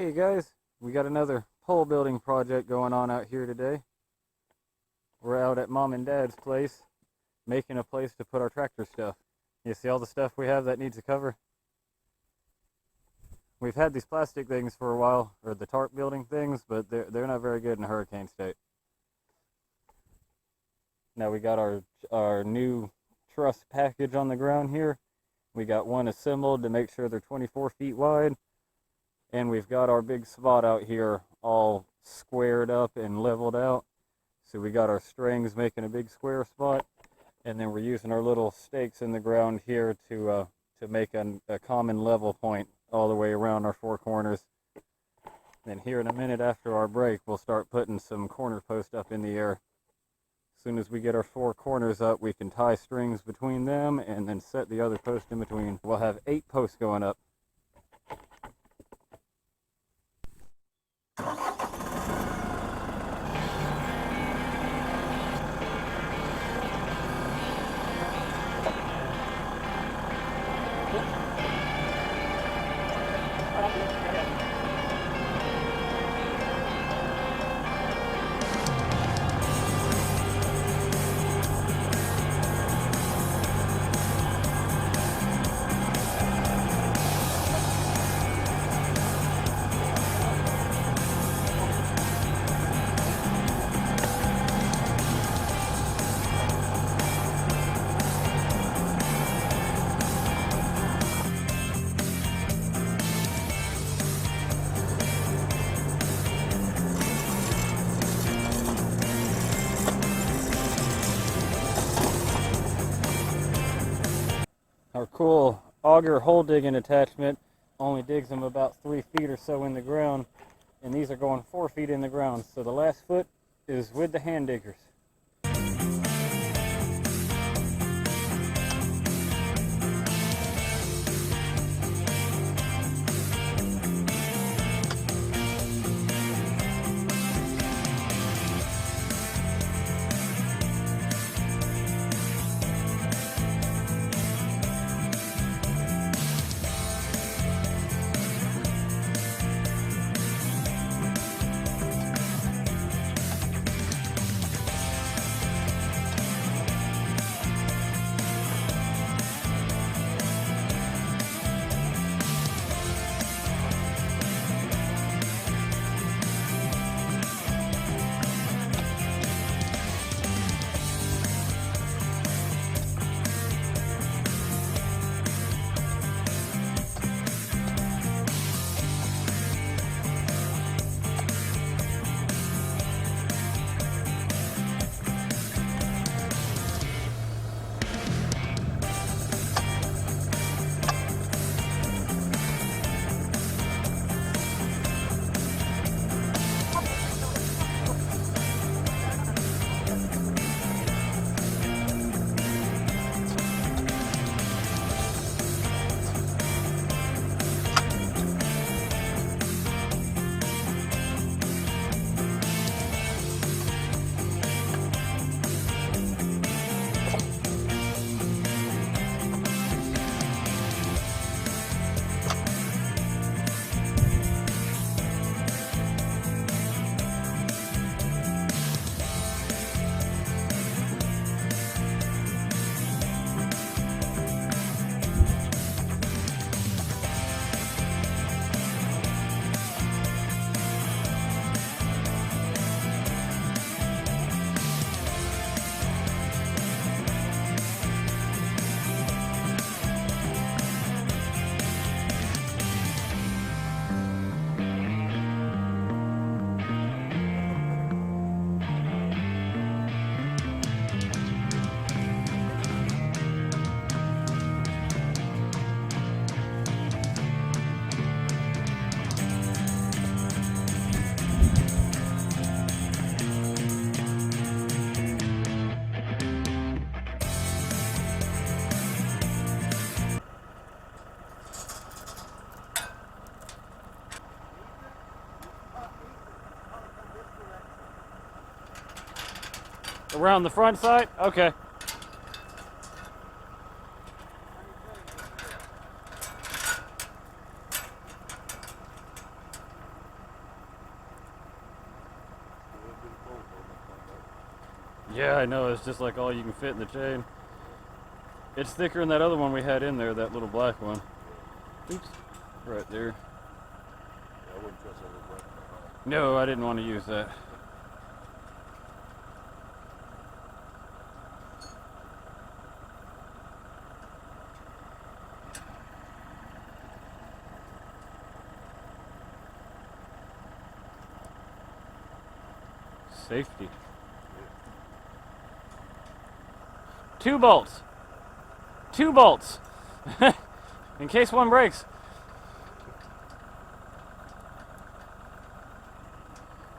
Hey guys, we got another pole building project going on out here today. We're out at Mom and Dad's place, making a place to put our tractor stuff. You see all the stuff we have that needs a cover? We've had these plastic things for a while, or the tarp building things, but they're not very good in a hurricane state. Now we got our new truss package on the ground here. We got one assembled to make sure they're 24 feet wide. And we've got our big spot out here all squared up and leveled out. So we got our strings making a big square spot. And then we're using our little stakes in the ground here to make a common level point all the way around our four corners. Then here in a minute after our break, we'll start putting some corner posts up in the air. As soon as we get our four corners up, we can tie strings between them and then set the other post in between. We'll have 8 posts going up. Our cool auger hole digging attachment only digs them about 3 feet or so in the ground, and these are going 4 feet in the ground, so the last foot is with the hand diggers. Around the front side? Okay. Yeah, I know. It's just like all you can fit in the chain. It's thicker than that other one we had in there, that little black one. Oops. Right there. Yeah, I wouldn't trust that little black one. No, I didn't want to use that. Safety. 2 bolts. 2 bolts. In case one breaks.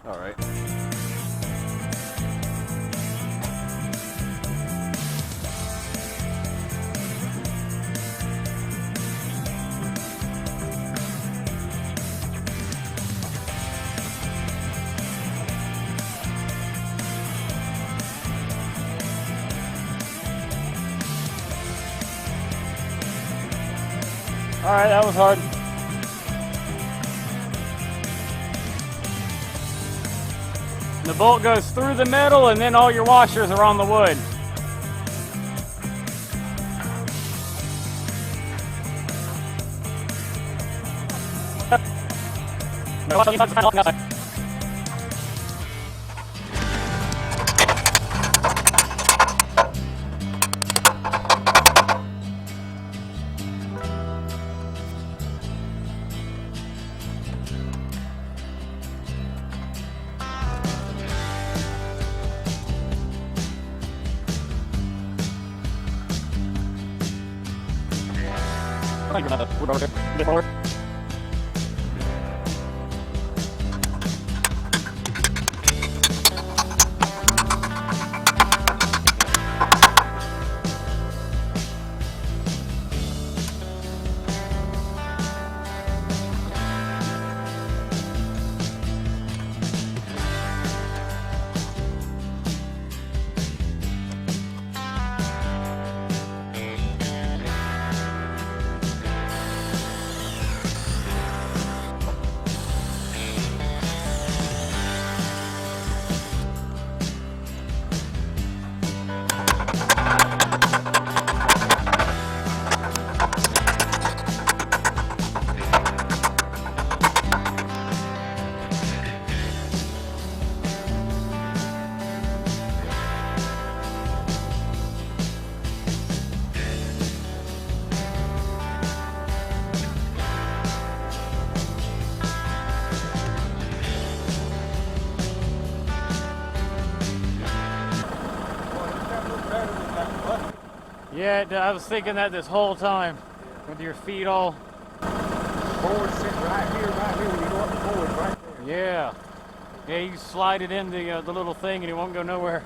All right. All right, that was hard. The bolt goes through the metal and then all your washers are on the wood. Yeah, I was thinking that this whole time, with your feet all. Board sitting right here when you go up the board, right there. Yeah. Yeah, you slide it in the little thing and it won't go nowhere.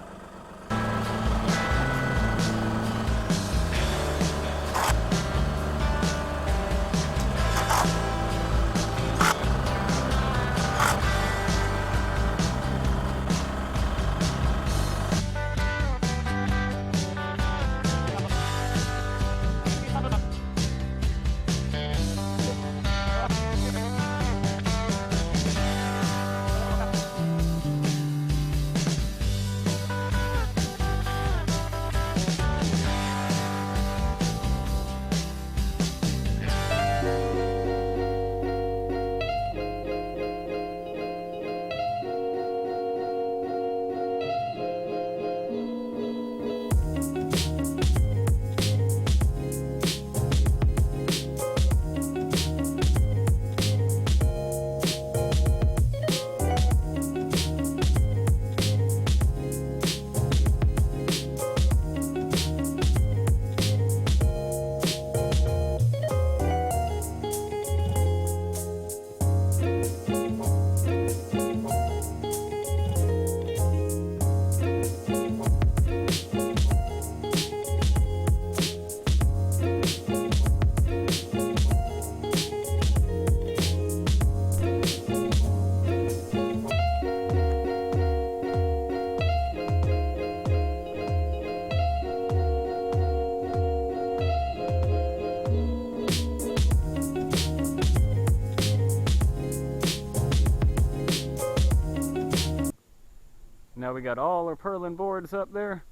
Now we got all our purlin boards up there.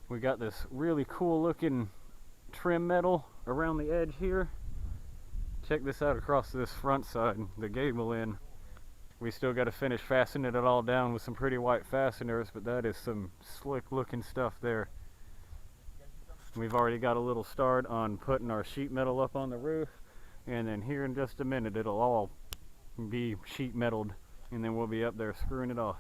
We got this really cool looking trim metal around the edge here. Check this out across this front side, the gable end. We still got to finish fastening it all down with some pretty white fasteners, but that is some slick looking stuff there. We've already got a little start on putting our sheet metal up on the roof, and then here in just a minute it'll all be sheet metaled, and then we'll be up there screwing it off.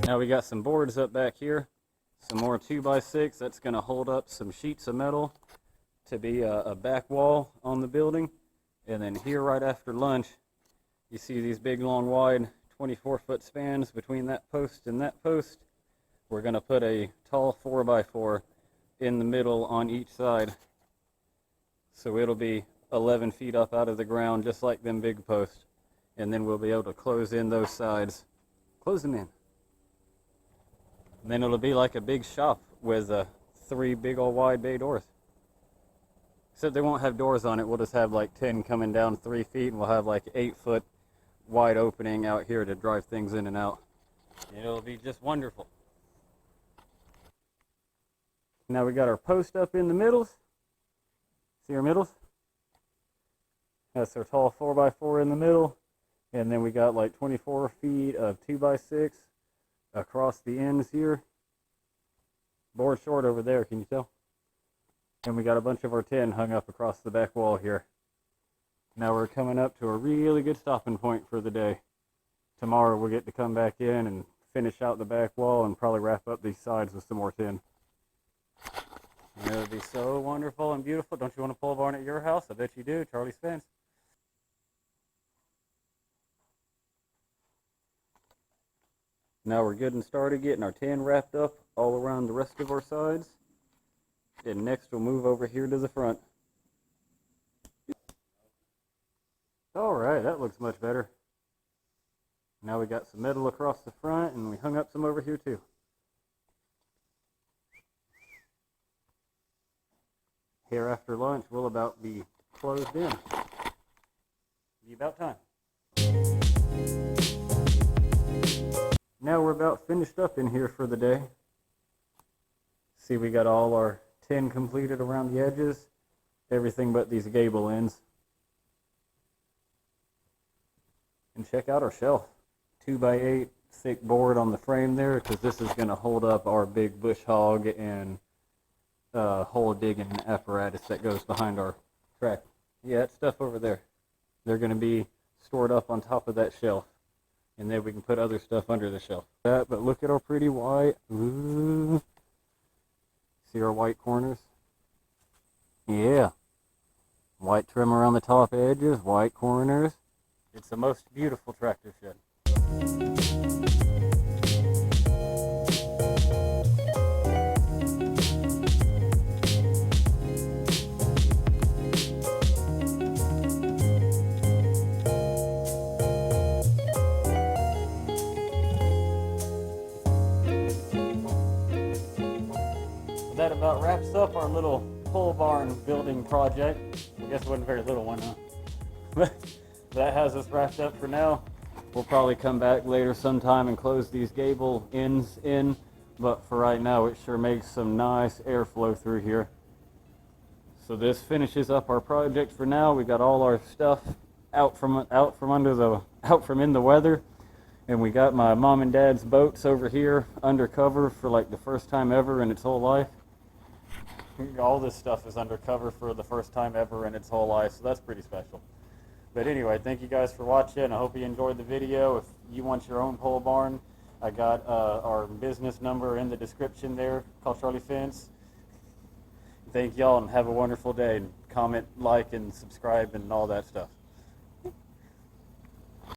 Now we got some boards up back here, some more 2x6 that's going to hold up some sheets of metal to be a back wall on the building. And then here right after lunch, you see these big long wide 24-foot spans between that post and that post. We're going to put a tall 4x4 in the middle on each side. So it'll be 11 feet up out of the ground just like them big posts. And then we'll be able to close in those sides. Close them in. And then it'll be like a big shop with 3 big old wide bay doors. Except they won't have doors on it. We'll just have like 10 coming down 3 feet, and we'll have like 8-foot wide opening out here to drive things in and out. And it'll be just wonderful. Now we got our post up in the middles. See our middles? That's our tall 4x4 in the middle. And then we got like 24 feet of 2x6 across the ends here. Board short over there, can you tell? And we got a bunch of our tin hung up across the back wall here. Now we're coming up to a really good stopping point for the day. Tomorrow we'll get to come back in and finish out the back wall and probably wrap up these sides with some more tin. And it'll be so wonderful and beautiful. Don't you want a pole barn at your house? I bet you do. Charlie's fence. Now we're good and started getting our tin wrapped up all around the rest of our sides. And next we'll move over here to the front. Alright, that looks much better. Now we got some metal across the front, and we hung up some over here too. Here after lunch we'll about be closed in. Be about time. Now we're about finished up in here for the day. See, we got all our tin completed around the edges. Everything but these gable ends. And check out our shelf. 2x8 thick board on the frame there, because this is going to hold up our big bush hog and hole digging apparatus that goes behind our track. Yeah, that stuff over there. They're going to be stored up on top of that shelf. And then we can put other stuff under the shelf. But look at our pretty white. Ooh. See our white corners? Yeah. White trim around the top edges, white corners. It's the most beautiful tractor shed. That about wraps up our little pole barn building project. I guess it wasn't a very little one, huh? But that has us wrapped up for now. We'll probably come back later sometime and close these gable ends in, but for right now it sure makes some nice airflow through here. So this finishes up our project for now. We got all our stuff out from in the weather, and we got my mom and dad's boats over here undercover for like the first time ever in its whole life. All this stuff is undercover for the first time ever in its whole life, so that's pretty special. But anyway, thank you guys for watching. I hope you enjoyed the video. If you want your own pole barn, I got our business number in the description there. Call Charlie Fence. Thank y'all and have a wonderful day. And comment, like, and subscribe and all that stuff.